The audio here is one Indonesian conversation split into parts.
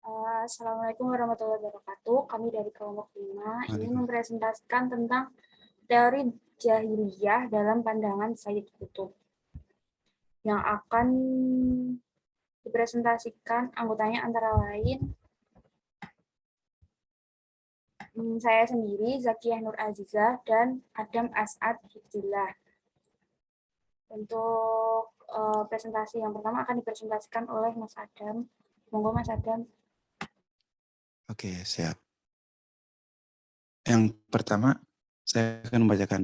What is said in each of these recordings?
Assalamualaikum warahmatullahi wabarakatuh. Kami dari kelompok 5 ingin Waalaikumsalam. mempresentasikan tentang teori jahiliyah dalam pandangan Sayyid Qutb. Yang akan dipresentasikan anggotanya antara lain saya sendiri, Zakiyah Nur Azizah, dan Adam As'ad Hibdillah. Untuk presentasi yang pertama akan dipresentasikan oleh Mas Adam. Monggo Mas Adam. Oke, siap. Yang pertama, saya akan membacakan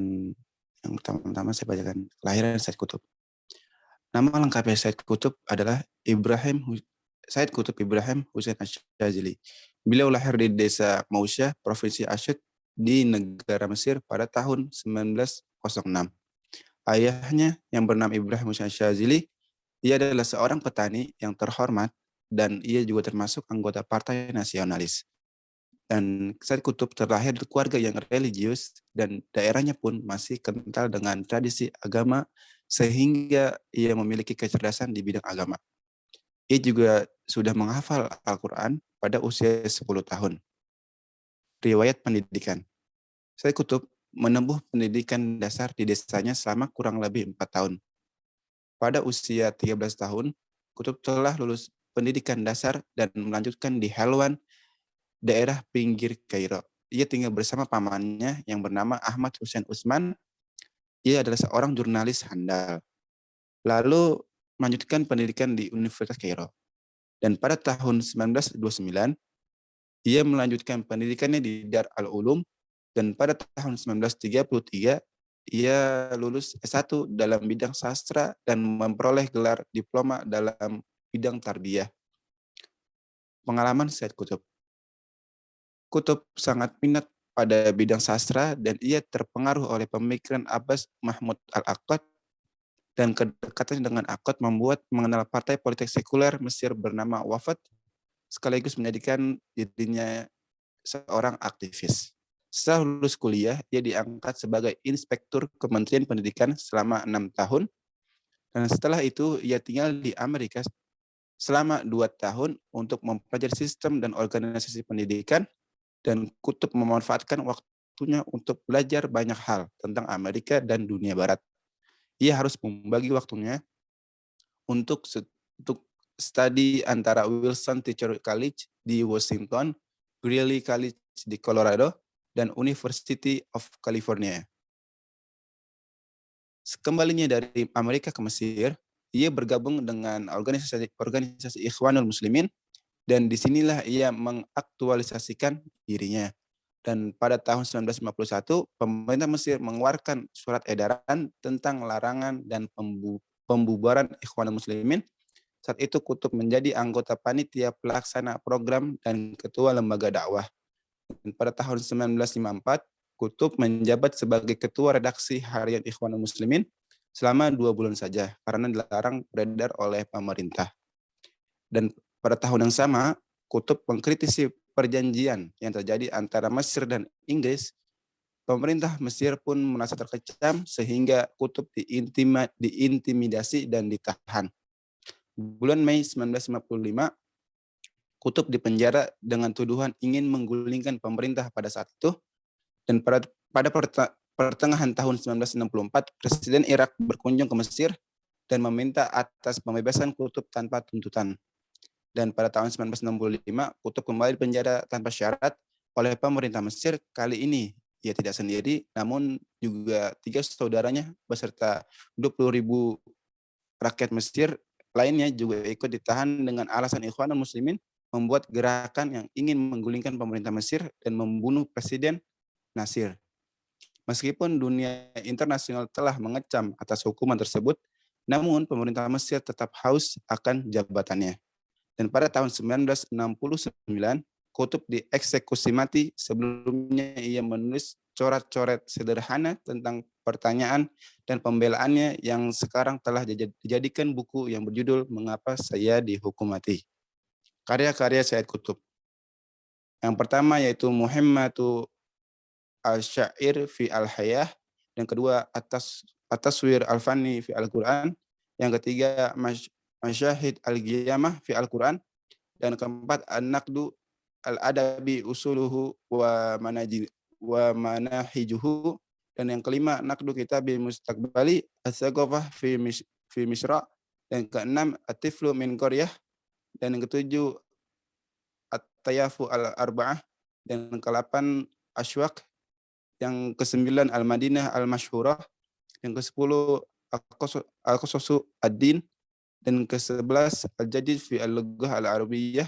yang pertama saya bacakan kelahiran Said Qutb. Nama lengkapnya Said Qutb adalah Said Qutb Ibrahim Hussein Asyazili. Beliau lahir di desa Mausyah, Provinsi Asyut di negara Mesir pada tahun 1906. Ayahnya yang bernama Ibrahim Hussein Asyazili, ia adalah seorang petani yang terhormat dan ia juga termasuk anggota Partai Nasionalis. Dan Said Qutb terlahir di keluarga yang religius dan daerahnya pun masih kental dengan tradisi agama sehingga ia memiliki kecerdasan di bidang agama. Ia juga sudah menghafal Al-Quran pada usia 10 tahun. Riwayat pendidikan. Said Qutb menempuh pendidikan dasar di desanya selama kurang lebih 4 tahun. Pada usia 13 tahun, Qutb telah lulus pendidikan dasar dan melanjutkan di Helwan, daerah pinggir Kairo. Ia tinggal bersama pamannya yang bernama Ahmad Hussein Utsman. Ia adalah seorang jurnalis handal. Lalu melanjutkan pendidikan di Universitas Kairo. Dan pada tahun 1929, ia melanjutkan pendidikannya di Dar al-Ulum dan pada tahun 1933 ia lulus S1 dalam bidang sastra dan memperoleh gelar diploma dalam bidang tarbiyah. Pengalaman Said Qutb. Qutb sangat minat pada bidang sastra dan ia terpengaruh oleh pemikiran Abbas Mahmud Al-Aqad dan kedekatannya dengan Aqad membuat mengenal partai politik sekuler Mesir bernama Wafd sekaligus menjadikan dirinya seorang aktivis. Setelah lulus kuliah, ia diangkat sebagai inspektur Kementerian Pendidikan selama 6 tahun dan setelah itu ia tinggal di Amerika selama 2 tahun untuk mempelajari sistem dan organisasi pendidikan dan Qutb memanfaatkan waktunya untuk belajar banyak hal tentang Amerika dan dunia barat. Ia harus membagi waktunya untuk studi antara Wilson Teacher College di Washington, Greeley College di Colorado, dan University of California. Kembalinya dari Amerika ke Mesir, ia bergabung dengan organisasi Ikhwanul Muslimin dan disinilah ia mengaktualisasikan dirinya. Dan pada tahun 1951, pemerintah Mesir mengeluarkan surat edaran tentang larangan dan pembubaran Ikhwanul Muslimin. Saat itu Qutb menjadi anggota panitia pelaksana program dan ketua lembaga dakwah. Dan pada tahun 1954, Qutb menjabat sebagai ketua redaksi harian Ikhwanul Muslimin selama 2 bulan saja karena dilarang beredar oleh pemerintah. Dan pada tahun yang sama, Qutb mengkritisi perjanjian yang terjadi antara Mesir dan Inggris. Pemerintah Mesir pun merasa terkecam sehingga Qutb diintimidasi dan ditahan. Bulan Mei 1955, Qutb dipenjara dengan tuduhan ingin menggulingkan pemerintah pada saat itu. Dan pada pertengahan tahun 1964, Presiden Irak berkunjung ke Mesir dan meminta atas pembebasan Qutb tanpa tuntutan. Dan pada tahun 1965, Qutb kembali penjara tanpa syarat oleh pemerintah Mesir. Kali ini ia tidak sendiri, namun juga 3 saudaranya beserta 20.000 rakyat Mesir lainnya juga ikut ditahan dengan alasan Ikhwanul Muslimin membuat gerakan yang ingin menggulingkan pemerintah Mesir dan membunuh Presiden Nasir. Meskipun dunia internasional telah mengecam atas hukuman tersebut, namun pemerintah Mesir tetap haus akan jabatannya. Dan pada tahun 1969, Qutb dieksekusi mati. Sebelumnya ia menulis coret-coret sederhana tentang pertanyaan dan pembelaannya yang sekarang telah dijadikan buku yang berjudul Mengapa Saya Dihukum Mati. Karya-karya Said Qutb. Yang pertama yaitu Muhammadu Al-Syair fi Al-Hayah. Yang kedua At-Taswir Al-Fani fi Al-Quran. Yang ketiga Masyahid Al-Qiyamah fi Al-Quran. Dan keempat, an-naqdu al-adabi usuluhu wa manahijuhu. Dan yang kelima, naqdu kitabi mustaqbali as-saqafah fi Misra. Dan keenam, at-tiflu min qaryah. Dan yang ketujuh, at-tayafu al-arba'ah. Dan yang ke-8, Ashwaq. Yang ke-9, al-Madinah al-Mashhurah. Yang ke-10, al-Qasasu ad-Din. Dan ke-11, al-Jadid fi al-Lughah al-Arabiyyah.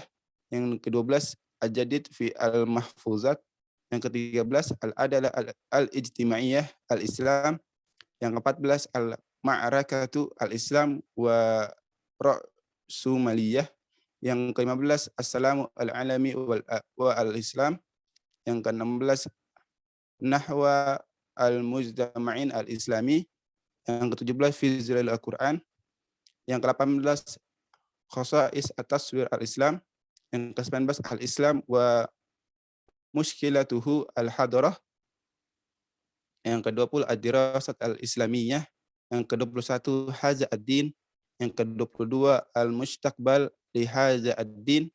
Yang ke-12, al-Jadid fi al-Mahfuzat. Yang ke-13, al-Adalah al-Ijtimaiyah al-Islam. Yang ke-14, al-Ma'rakatu al-Islam wa Ra'sumaliyah. Yang ke-15, Assalamu al-Alami wa al-Islam. Yang ke-16, Nahwa al-Mujtama'in al-Islami. Yang ke-17, fi Zilal al-Quran. Yang ke-18, Khasa'is at-Taswir al-Islam. Yang ke-19, al-Islam wa muskilatuhu al-hadarah. Yang ke-20, ad-dirasat al-islamiyah. Yang ke-21, haza ad-din. Yang ke-22, al-mustaqbal li haza ad-din.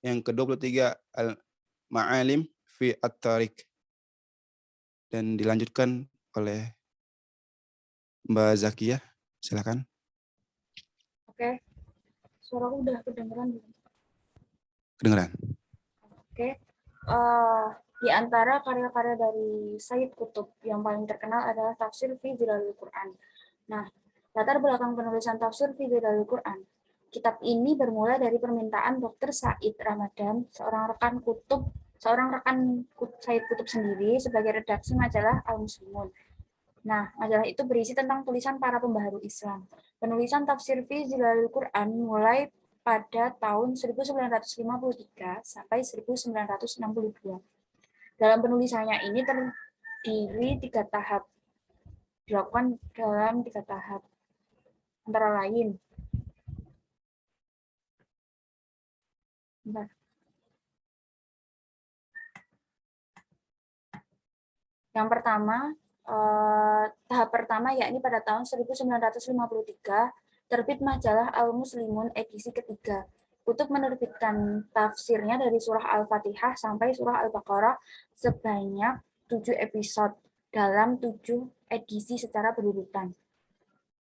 Yang ke-23, al-ma'alim fi at-tariq. Dan dilanjutkan oleh Mbak Zakiyah. Silakan. Oke, suara udah kedengeran belum? Kedengeran. Oke, di antara karya-karya dari Sayyid Qutb yang paling terkenal adalah Tafsir fi Zilalil Quran. Nah, latar belakang penulisan Tafsir fi Zilalil Quran. Kitab ini bermula dari permintaan Dr. Said Ramadan, seorang rekan Sayyid Qutb sendiri sebagai redaksi majalah Al-Muslimun. Nah, majalah itu berisi tentang tulisan para pembaharu Islam. Penulisan Tafsir fi Zilalil Quran mulai pada tahun 1953 sampai 1962. Dalam penulisannya ini terdiri 3 tahap, dilakukan dalam 3 tahap, antara lain. Yang pertama, tahap pertama yakni pada tahun 1953 terbit majalah Al-Muslimun edisi ketiga. Qutb menerbitkan tafsirnya dari surah Al-Fatihah sampai surah Al-Baqarah sebanyak 7 episode dalam 7 edisi secara berurutan.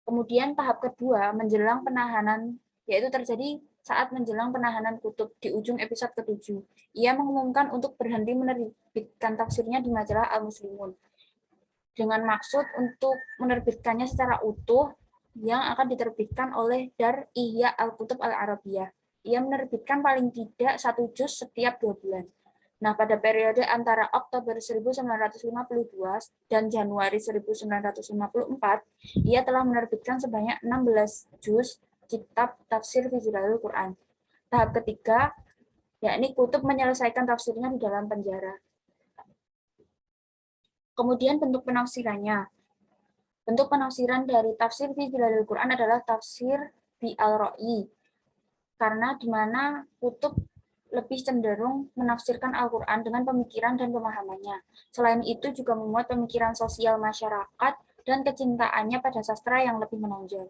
Kemudian tahap kedua menjelang penahanan, yaitu terjadi saat menjelang penahanan Qutb di ujung episode ke-7. Ia mengumumkan untuk berhenti menerbitkan tafsirnya di majalah Al-Muslimun dengan maksud untuk menerbitkannya secara utuh yang akan diterbitkan oleh Dar Ihya Al-Kutub Al-Arabiyah. Ia menerbitkan paling tidak 1 juz setiap 2 bulan. Nah, pada periode antara Oktober 1952 dan Januari 1954, ia telah menerbitkan sebanyak 16 juz kitab tafsir fi Zilalil Quran. Tahap ketiga, yakni Qutb menyelesaikan tafsirnya di dalam penjara. Kemudian bentuk penafsirannya. Bentuk penafsiran dari tafsir fi Zilalil Quran adalah tafsir bi al-Ra'i. Karena di mana Qutb lebih cenderung menafsirkan Al-Quran dengan pemikiran dan pemahamannya. Selain itu juga memuat pemikiran sosial masyarakat dan kecintaannya pada sastra yang lebih menonjol.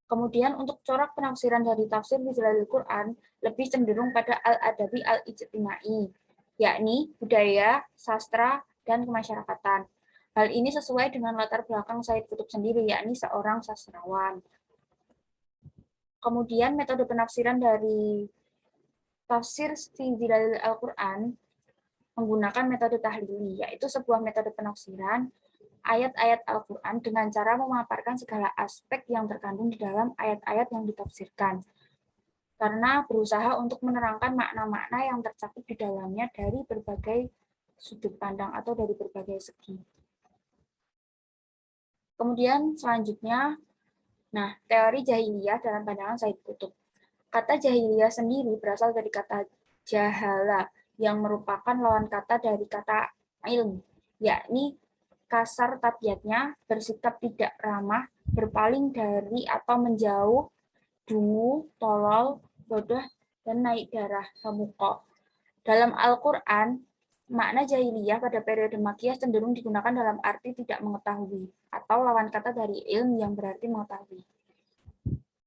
Kemudian untuk corak penafsiran dari tafsir fi Zilalil Quran lebih cenderung pada al-adabi al-ijtimai, yakni budaya, sastra, dan kemasyarakatan. Hal ini sesuai dengan latar belakang Sayyid Qutb sendiri, yakni seorang sastrawan. Kemudian metode penafsiran dari tafsir fi Zilalil Al-Quran menggunakan metode tahlili, yaitu sebuah metode penafsiran ayat-ayat Al-Quran dengan cara memaparkan segala aspek yang terkandung di dalam ayat-ayat yang ditafsirkan, karena berusaha untuk menerangkan makna-makna yang tercakup di dalamnya dari berbagai sudut pandang atau dari berbagai segi. Kemudian selanjutnya, teori jahiliyah dalam pandangan Sayyid Qutb. Kata jahiliyah sendiri berasal dari kata jahala, yang merupakan lawan kata dari kata ilm, yakni kasar tabiatnya, bersikap tidak ramah, berpaling dari atau menjauh, dungu, tolol, bodoh, dan naik darah, hamuqa. Dalam Al-Quran, makna jahiliyah pada periode Makkiyah cenderung digunakan dalam arti tidak mengetahui, atau lawan kata dari ilm yang berarti mengetahui.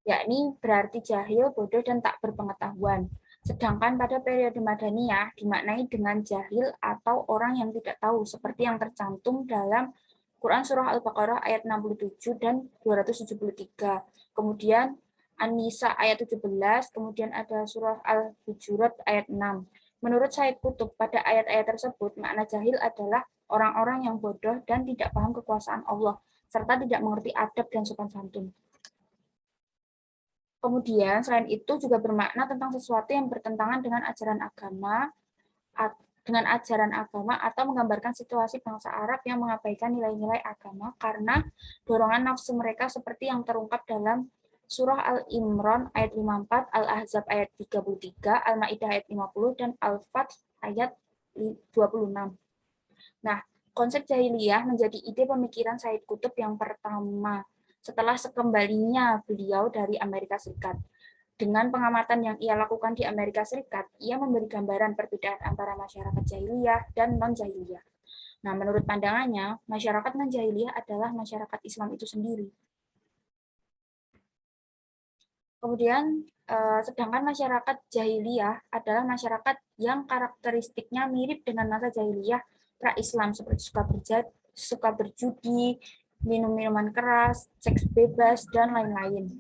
yakni berarti jahil, bodoh, dan tak berpengetahuan. Sedangkan pada periode Madaniyah dimaknai dengan jahil atau orang yang tidak tahu, seperti yang tercantum dalam Quran Surah Al-Baqarah ayat 67 dan 273. Kemudian An-Nisa ayat 17, kemudian ada Surah Al-Hujurat ayat 6. Menurut Said Qutb, pada ayat-ayat tersebut, makna jahil adalah orang-orang yang bodoh dan tidak paham kekuasaan Allah, serta tidak mengerti adab dan sopan santun. Kemudian, selain itu juga bermakna tentang sesuatu yang bertentangan dengan ajaran agama atau menggambarkan situasi bangsa Arab yang mengabaikan nilai-nilai agama karena dorongan nafsu mereka seperti yang terungkap dalam Surah Al-Imran ayat 54, Al-Ahzab ayat 33, Al-Maidah ayat 50, dan Al-Fath ayat 26. Nah, konsep jahiliyah menjadi ide pemikiran Said Qutb yang pertama setelah sekembalinya beliau dari Amerika Serikat. Dengan pengamatan yang ia lakukan di Amerika Serikat, ia memberi gambaran perbedaan antara masyarakat jahiliyah dan non-jahiliyah. Nah, menurut pandangannya, masyarakat non-jahiliyah adalah masyarakat Islam itu sendiri. Kemudian, sedangkan masyarakat jahiliyah adalah masyarakat yang karakteristiknya mirip dengan masa jahiliyah pra-Islam, seperti suka berjudi, minum minuman keras, seks bebas, dan lain-lain.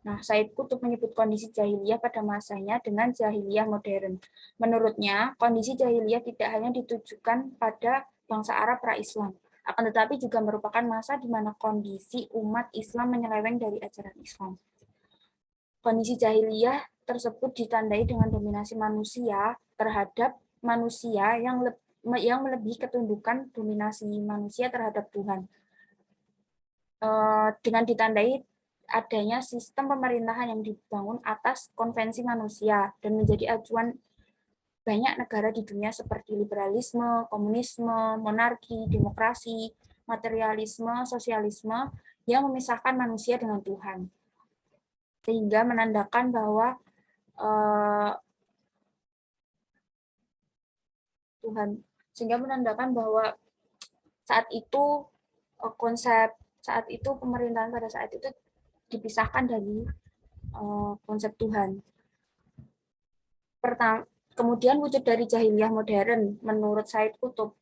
Nah, Said Qutb menyebut kondisi jahiliyah pada masanya dengan jahiliyah modern. Menurutnya, kondisi jahiliyah tidak hanya ditujukan pada bangsa Arab pra-Islam, akan tetapi juga merupakan masa di mana kondisi umat Islam menyeleweng dari ajaran Islam. Kondisi jahiliyah tersebut ditandai dengan dominasi manusia terhadap manusia yang melebihi ketundukan dominasi manusia terhadap Tuhan. Dengan ditandai adanya sistem pemerintahan yang dibangun atas konvensi manusia dan menjadi acuan banyak negara di dunia seperti liberalisme, komunisme, monarki, demokrasi, materialisme, sosialisme yang memisahkan manusia dengan Tuhan. Sehingga menandakan bahwa saat itu konsep saat itu pemerintahan pada saat itu dipisahkan dari konsep Tuhan. Kemudian wujud dari jahiliyah modern menurut Said Qutb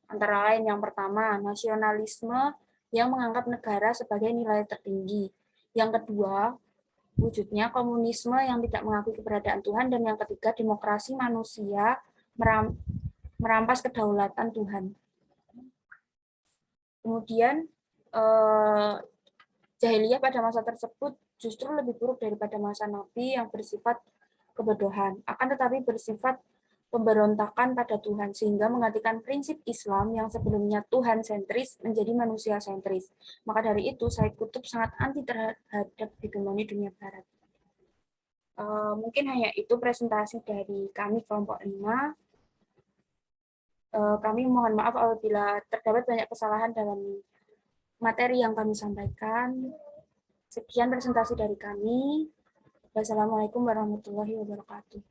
antara lain yang pertama, nasionalisme yang menganggap negara sebagai nilai tertinggi. Yang kedua, wujudnya komunisme yang tidak mengakui keberadaan Tuhan. Dan yang ketiga, demokrasi manusia merampas kedaulatan Tuhan. Kemudian, jahiliyah pada masa tersebut justru lebih buruk daripada masa Nabi yang bersifat kebodohan, akan tetapi bersifat pemberontakan pada Tuhan, sehingga menggantikan prinsip Islam yang sebelumnya Tuhan sentris menjadi manusia sentris. Maka dari itu, Said Qutb sangat anti terhadap hegemoni dunia barat. Mungkin hanya itu presentasi dari kami kelompok 5. Kami mohon maaf apabila terdapat banyak kesalahan dalam materi yang kami sampaikan. Sekian presentasi dari kami. Wassalamualaikum warahmatullahi wabarakatuh.